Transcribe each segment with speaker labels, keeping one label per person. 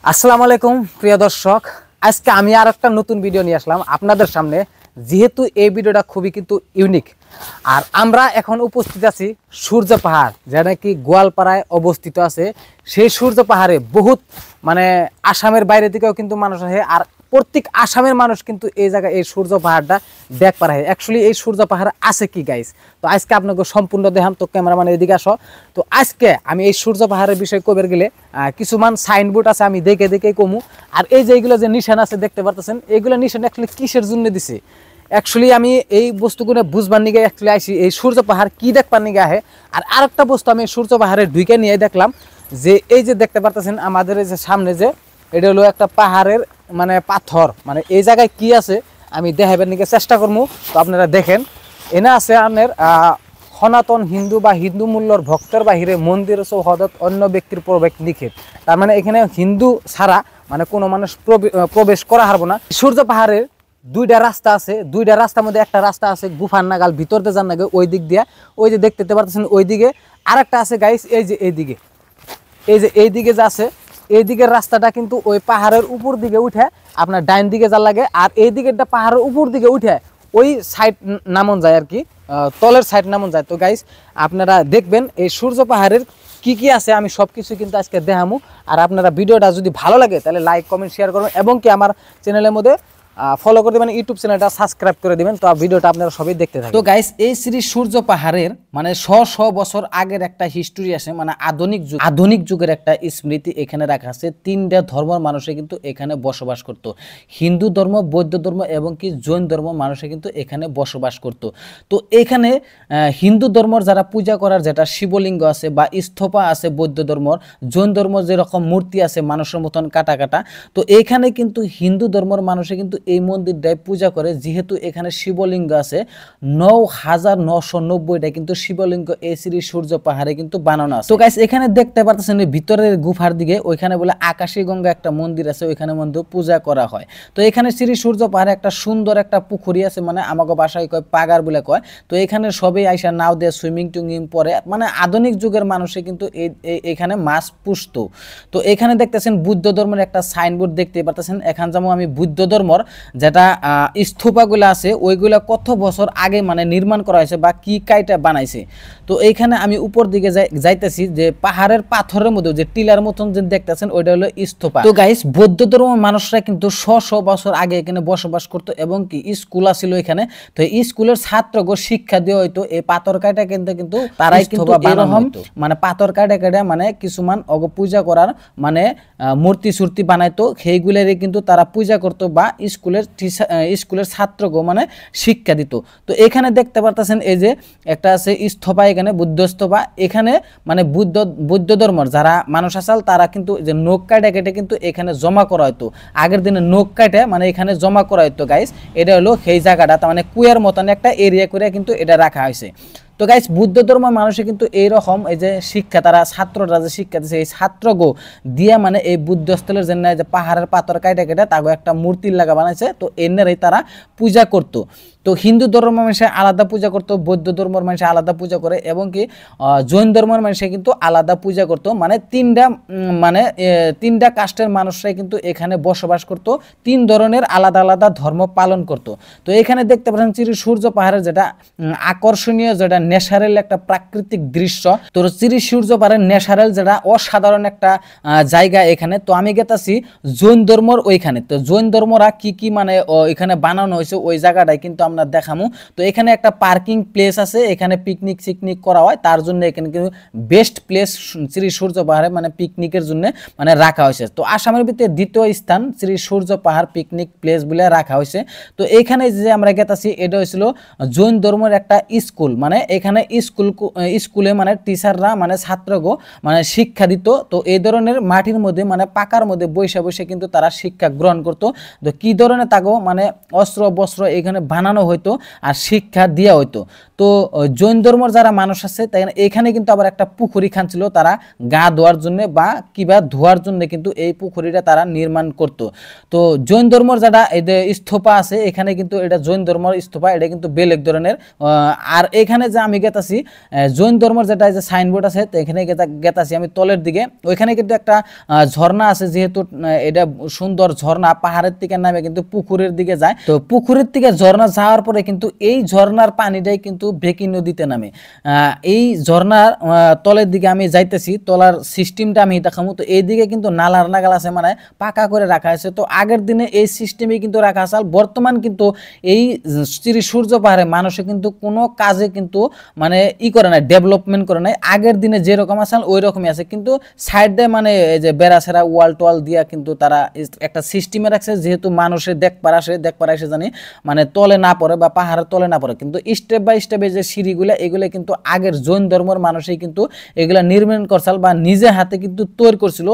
Speaker 1: আসসালামু আলাইকুম প্রিয় দর্শক, আজকে আমি আর একটা নতুন ভিডিও নিয়ে আসলাম আপনাদের সামনে। যেহেতু এই ভিডিওটা খুবই কিন্তু ইউনিক, আর আমরা এখন উপস্থিত আছি সূর্য পাহাড়, যেটা নাকি গোয়ালপাড়ায় অবস্থিত আছে। সেই সূর্য পাহাড়ে বহুত আসামের বাইরে থেকেও কিন্তু মানুষ আসে, আর প্রত্যেক আসামের মানুষ কিন্তু এই জায়গায় এই সূর্য পাহাড়টা দেখ পারে। অ্যাকচুয়ালি এই সূর্য পাহাড় আছে কি গাইস, তো আজকে আপনাকে সম্পূর্ণ দেখাম। তো ক্যামেরাম্যান এদিকে আসো। তো আজকে আমি এই সূর্য পাহাড়ের বিষয়ে কবের গেলে কিছুমান সাইনবোর্ড আছে, আমি দেখে দেখে কমু। আর এই যে এইগুলো যে নিশান আছে দেখতে পারতেছেন, এইগুলো নিশান অ্যাকচুয়ালি কিসের জন্য দিছে। অ্যাকচুয়ালি আমি এই বস্তুগুলো বুঝবার নিগে অ্যাকচুয়ালি আইসি এই সূর্য পাহাড় কি দেখবার নিগে আহে। আর আরেকটা বস্তু আমি সূর্য পাহাড়ে ঢুকে নিয়ে দেখলাম যে এই যে দেখতে পারতেছেন আমাদের এই যে সামনে যে এটা হলো একটা পাহাড়ের পাথর, এই জায়গায় কি আছে আমি দেখাবার নিকে চেষ্টা করবো। তো আপনারা দেখেন, এনে আছে আপনার সনাতন হিন্দু বা হিন্দু মূল্যর ভক্তের বাহিরে মন্দির চৌহদত অন্য ব্যক্তির প্রবেশ নিষেধ। তার এখানে হিন্দু ছাড়া কোনো মানুষ প্রবেশ করা হারবো না। সূর্য পাহাড়ের দুইটা রাস্তা আছে, দুইটা রাস্তার মধ্যে একটা রাস্তা আছে গুফার নাগাল ভিতর দিয়ে যান নাগে ওই দিক দিয়া, ওই যে দেখতে পারতেছেন ওই দিকে। আর একটা আছে গাইস এই যে এইদিকে, এই যে এইদিকে যে আছে এই দিকের রাস্তাটা কিন্তু ওই পাহাড়ের উপর দিকে উঠে আপনার ডাইন দিকে যা লাগে, আর এই দিকেরটা পাহাড়ের উপর দিকে উঠে ওই সাইড নামন যায় আর কি, তলের সাইড নামন যায়। তো গাইস আপনারা দেখবেন এই সূর্য পাহাড়ের কি কি আছে আমি সব কিছু কিন্তু আজকে দেখামু। আর আপনারা ভিডিওটা যদি ভালো লাগে তাহলে লাইক কমেন্ট শেয়ার করবেন, এবং কি আমার চ্যানেলের মধ্যে ফলো করে দেবেন, ইউটিউব চ্যানেলটা সাবস্ক্রাইব করে দিবেন। তো ভিডিওটা আপনারা সবাই দেখতে থাকেন। তো গাইস এই শ্রী সূর্য পাহাড়ের শ বছর আগের একটা হিস্টোরি আছে, আধুনিক যুগের একটা স্মৃতি এখানে রাখা আছে। তিনটা ধর্মের মানুষে কিন্তু এখানে বসবাস করত। হিন্দু ধর্ম, বৌদ্ধ ধর্ম এবং কি জৈন ধর্ম মানুষে কিন্তু এখানে বসবাস করত। তো এখানে হিন্দু ধর্মর যারা পূজা করার যেটা শিবলিঙ্গ আছে বা স্তূপা আছে, বৌদ্ধ ধর্মর, জৈন ধর্ম যেরকম মূর্তি আছে মানুষের মতন কাটা কাটা, তো এখানে কিন্তু হিন্দু ধর্মের মানুষে কিন্তু এই মন্দিরটায় পূজা করে। যেহেতু এখানে শিবলিঙ্গ আছে ৯,৯৯০টা কিন্তু শিবলিঙ্গ এই শ্রী সূর্য পাহাড়ে কিন্তু বানানো আছে। তো গাইস এখানে দেখতে পারতেছেন ভিতরের গুফার দিকে ওইখানে বলে আকাশী গঙ্গা একটা মন্দির আছে, ওইখানে মন্দির পূজা করা হয়। তো এখানে শ্রী সূর্য পাহাড়ে একটা সুন্দর একটা পুকুরি আছে, আমাকে বাসায় কয় পাগার বলে কয়। তো এখানে সবাই আইসা নাও দিয়ে সুইমিং টুইমিং পরে, আধুনিক যুগের মানুষে কিন্তু এখানে মাছ পুষত। তো এখানে দেখতেছেন বুদ্ধ ধর্মের একটা সাইনবোর্ড দেখতে পারতেছেন। এখান যেমন আমি বুদ্ধ ধর্মর যেটা স্তূপাগুলো আছে ওইগুলা কত বছর আগে নির্মাণ করা হয়েছে বা কি কাইটা বানাইছে। তো এইখানে আমি উপর দিকে যাইতেছি যে পাহাড়ের পাথরের মধ্যে যে টিলার মতন যে দেখতেছেন ওইটা হলো স্তূপা। তো গাইস বৌদ্ধ ধর্মের মানুষরা কিন্তু শ বছর আগে এখানে বসবাস করতো, এবং কি স্কুল আছিল এখানে। তো এই স্কুলের ছাত্রকে শিক্ষা দেওয়া হইতো এই পাথর কাটা কিন্তু তারাই কিন্তু এরকম পাথর কাটা কিছুমান অগ পূজা করার মূর্তি সুর্তি বানাইতো, সেইগুলারই কিন্তু তারা পূজা করতো বা স্কুলের ছাত্রকে শিক্ষা দিত। তো এখানে দেখতে পারতেছেন এই যে একটা আছে স্তূপা, এখানে বুদ্ধ স্তূপা। এখানে বুদ্ধ ধর্মের যারা মানুষ আসাল তারা কিন্তু যে নখ কাটে কেটে কিন্তু এখানে জমা করা হইতো। আগের দিনে নখ কাটে এখানে জমা করা হইতো গাইস। এটা হলো সেই জায়গাটা, কুয়ার মতন একটা এরিয়া করে কিন্তু এটা রাখা হয়েছে। তো গাইস বুদ্ধ ধর্মের মানুষে কিন্তু এইরকম এই যে শিক্ষা তারা ছাত্ররা যে শিক্ষা দিচ্ছে এই ছাত্রগো দিয়ে এই বুদ্ধস্থলের জন্য যে পাহাড়ের পাথর কাটা কেটে তাকে একটা মূর্তির লাগা বানাইছে। তো এনারাই তারা পূজা করতো। তো হিন্দু ধর্মের মানুষে আলাদা পূজা করতো, বৌদ্ধ ধর্মের মানুষে আলাদা পূজা করে, এবং কি জৈন ধর্মের মানুষে কিন্তু আলাদা পূজা করতো। তিনটা কাস্টের মানুষরাই কিন্তু এখানে বসবাস করত, তিন ধরনের আলাদা আলাদা ধর্ম পালন করত। তো এখানে দেখতে পাচ্ছেন শ্রী সূর্য পাহাড়ের যেটা আকর্ষণীয়, যেটা ন্যাচারাল একটা প্রাকৃতিক দৃশ্য। তো শ্রী সূর্য পাহাড়ের ন্যাচারাল যেটা অসাধারণ একটা জায়গা এখানে। তো আমি গেতাছি জৈন ধর্মর ওইখানে। তো জৈন ধর্মরা কি কি এখানে বানানো হয়েছে ওই জায়গাটাই কিন্তু আমরা দেখামু। তো এখানে একটা পার্কিং প্লেস আছে, এখানে পিকনিক করা হয়, তার জন্য এখানে কিন্তু বেস্ট প্লেস শ্রী সূর্য পাহাড়ে পিকনিকের জন্য রাখা হয়েছে। তো আসামের ভিতরে দ্বিতীয় স্থান শ্রী সূর্য পাহাড় পিকনিক প্লেস বলে রাখা হয়েছে। তো এখানে যে আমরা গেতাছি এটা হয়েছিল জৈন ধর্মের একটা স্কুল, এখানে স্কুলে টিচাররা ছাত্রগো শিক্ষা দিত। তো এই ধরনের মাটির মধ্যে পাকার মধ্যে বসে বসে কিন্তু তারা শিক্ষা গ্রহণ করতো। তো কি ধরনের তাগো অস্ত্র বস্ত্র এখানে বানানো হইতো আর শিক্ষা দেওয়া হইতো। তো তো জৈন ধর্মর যারা মানুষ আছে তাই এখানে কিন্তু আবার একটা পুকুরি খানছিল তারা গা ধোয়ার জন্য বা কিবা ধোয়ার জন্য কিন্তু এই পুকুরিটা তারা নির্মাণ করত। তো জৈন ধর্মর যারা এই যে স্তূপা আছে এখানে কিন্তু এটা জৈন ধর্মর স্তূপা, এটা কিন্তু বেলেগ ধরনের। আর এখানে যে আমি গেতাছি জৈন ধর্মর যেটা যে সাইনবোর্ড আছে তো এখানে গেতাছি আমি তলের দিকে, ওইখানে কিন্তু একটা ঝর্ণা আছে, যেহেতু এটা সুন্দর ঝর্ণা পাহাড়ের থেকে নামে কিন্তু পুকুরের দিকে যায়। তো পুকুরের থেকে ঝর্ণা যাওয়ার পরে কিন্তু এই ঝর্ণার পানিটাই কিন্তু বেকি নদীতে নামে। এই ঝর্ণার তলের দিকে আমি যাইতেছি, তলার সিস্টেমটা আমি দেখাবো। তো এইদিকে কিন্তু নালার নাগাল আছে, মানে পাকা করে রাখা আছে। তো আগের দিনে এই সিস্টেমে কিন্তু রাখা আছে। বর্তমান কিন্তু এই শ্রী সূর্য পাহাড়ে মানুষে কিন্তু কোনো কাজে কিন্তু মানে করে নাই, ডেভেলপমেন্ট করে নাই। আগের দিনে যেরকম আছে ওই রকমই আছে, কিন্তু সাইড দিয়ে মানে এই যে বেড়াছেড়া ওয়াল টোয়াল দিয়া কিন্তু তারা একটা সিস্টেমে রাখছে, যেহেতু মানুষের দেখবার আসে জানি মানে তলে না পড়ে বা পাহাড়ের তলে না পড়ে। কিন্তু স্টেপ বাই স্টেপে যে সিঁড়িগুলা এগুলো কিন্তু আগের জৈন ধর্মের মানুষই কিন্তু এগুলা নির্মাণ করছিল বা নিজে হাতে কিন্তু তৈরি করছিল।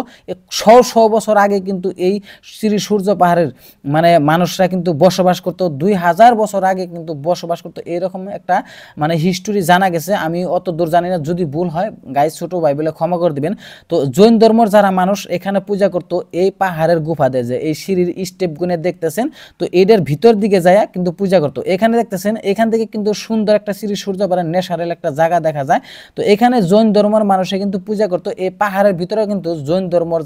Speaker 1: শো বছর আগে কিন্তু এই শ্রী সূর্য পাহাড়ের মানে মানুষরা কিন্তু বসবাস করতো, 2000 বছর আগে কিন্তু বসবাস করতো, এরকম একটা মানে হিস্টোরি জানা গেছে। আমি অত দূর জানি না, যদি ভুল হয় গাইস ছোট ভাই বলে ক্ষমা করে দিবেন। তো জৈন ধর্মের যারা মানুষ এখানে পূজা করতো এই পাহাড়ের গুফা দিয়ে, যে এই সিঁড়ির স্টেপ গুনে দেখতেছেন, তো এদের ভিতর দিকে যায় কিন্তু পূজা করতো। এখানে দেখতেছেন এখান থেকে কিন্তু সুন্দর একটা শ্রী সূর্য পাহাড়ের ন্যাচারাল একটা জায়গা দেখা যায়। তো এখানে জৈন ধর্মের মানুষে কিন্তু পূজা করতো। এই পাহাড়ের ভিতরে কিন্তু জৈন ধর্মের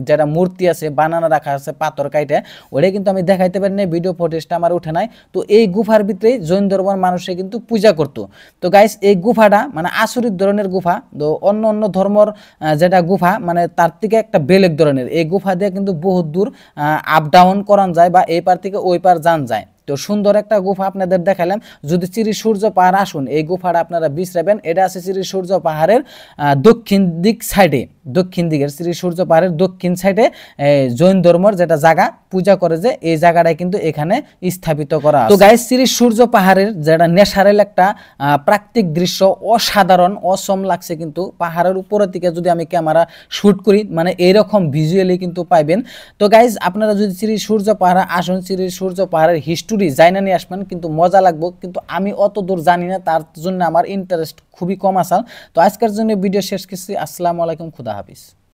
Speaker 1: যারা মূর্তি আছে বানানো রাখা আছে পাথর কাইটে, ওটা কিন্তু আমি দেখাইতে পারি না, ভিডিও ফুটেজটা আমার উঠে নাই। তো এই গুফার ভিতরে জৈন ধর্মের মানুষে কিন্তু পূজা করতো। তো গাইস এই গুফাটা মানে আসরিত ধরনের গুফা। তো অন্য অন্য ধর্মর যেটা গুফা মানে তার থেকে একটা বেলেগ ধরনের। এই গুফা দিয়ে কিন্তু বহুত দূর আপ ডাউন করান যায় বা এই পার থেকে ওই পার যান যায়। তো সুন্দর একটা গুফা আপনাদের দেখালাম। যদি শ্রী সূর্য পাহাড় আসুন এই গুফাটা আপনারা বিশ্রাবেন। এটা আছে শ্রী সূর্য পাহাড়ের দক্ষিণ দিক সাইডে, দক্ষিণ দিকের শ্রী সূর্য পাহাড়ের দক্ষিণ সাইডে জৈন ধর্মের যেটা জায়গা পূজা করে, যে এই জায়গাটাই কিন্তু এখানে স্থাপিত করা। তো গাইস শ্রী সূর্য পাহাড়ের যেটা ন্যাচারাল একটা প্রাকৃতিক দৃশ্য অসাধারণ অসম লাগছে। কিন্তু পাহাড়ের উপরের দিকে যদি আমি ক্যামেরা শুট করি মানে এইরকম ভিজুয়ালি কিন্তু পাইবেন। তো গাইস আপনারা যদি শ্রী সূর্য পাহাড় আসুন, শ্রী সূর্য পাহাড়ের হিস্টোরি জানা নিয়ে আসবেন, কিন্তু মজা লাগবে। কিন্তু আমি অত দূর জানি না, তার জন্য আমার ইন্টারেস্ট খুবই কম আসাল। তো আজকের জন্য ভিডিও শেষ করছি। আসসালামু আলাইকুম, খুদা হাফিজ।